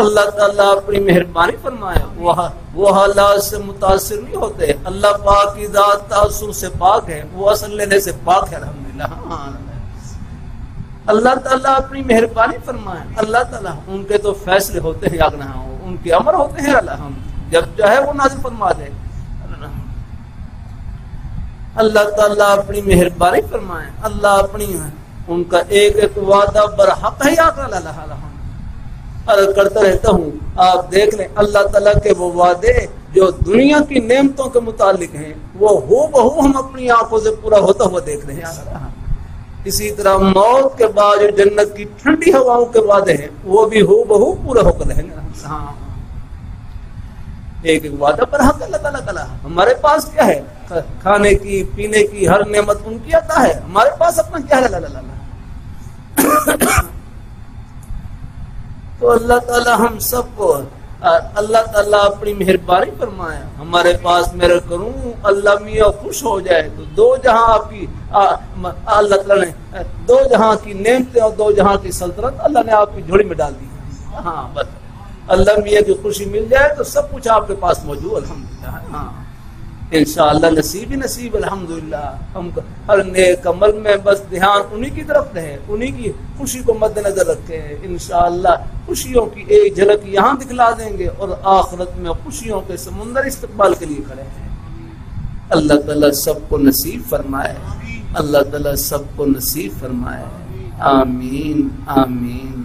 اللہ تعالیٰ اپنی مہربانی فرمائے وہ حالات سے متاثر نہیں ہوتے. اللہ پاک کی ذات تاثر سے پاک ہے، وہ اثر لینے سے پاک ہے. الحمدللہ. اللہ تعالیٰ اپنی مہربانی فرمائے. اللہ تعالیٰ ان کے تو فیصلے ہوتے ہیں، ان کے امر ہوتے ہیں. اللہ جب چاہے وہ نازل فرما دے. اللہ تعالیٰ اپنی مہربانی فرمائے. اللہ اپنی ان کا ایک ایک وعدہ برحق ہے. عرض کرتا رہتا ہوں، آپ دیکھ لیں اللہ تعالیٰ کے وہ وعدے جو دنیا کی نعمتوں کے متعلق ہیں، وہ ہو بہو ہم اپنی آنکھوں سے پورا ہوتا ہوا دیکھ رہے ہیں. اسی طرح موت کے بعد جو جنت کی ٹھنڈی ہواؤں کے وعدے ہیں، وہ بھی ہو بہو پورا ہو کر رہیں گے. ایک ایک وعدہ پر حق اللہ تعالیٰ کا. ہمارے پاس کیا ہے؟ کھانے کی پینے کی ہر نعمت ان کی عطا ہے. ہمارے پاس اپنا کیا ہے؟ تو اللہ تعالیٰ ہم سب کو، اللہ تعالیٰ اپنی مہربانی فرمائے. ہمارے پاس میرا کروں اللہ میاں خوش ہو جائے تو دو جہاں آپ کی اللہ تعالیٰ نے دو جہاں کی نعمتیں اور دو جہاں کی سلطنت اللہ نے آپ کی جھولی میں ڈال دی. ہاں بس اللہ میاں کی خوشی مل جائے تو سب کچھ آپ کے پاس موجود. الحمدللہ. ہاں انشاءاللہ نصیب ہی نصیب. الحمدللہ. ہم ہر نیک عمل میں بس دھیان انہی کی طرف رہے، انہی کی خوشی کو مد نظر رکھے. انشاءاللہ خوشیوں کی ایک جھلک یہاں دکھلا دیں گے اور آخرت میں خوشیوں کے سمندر استقبال کے لیے کھڑے ہیں. اللہ تعالیٰ سب کو نصیب فرمائے. اللہ تعالیٰ سب کو نصیب فرمائے. آمین آمین.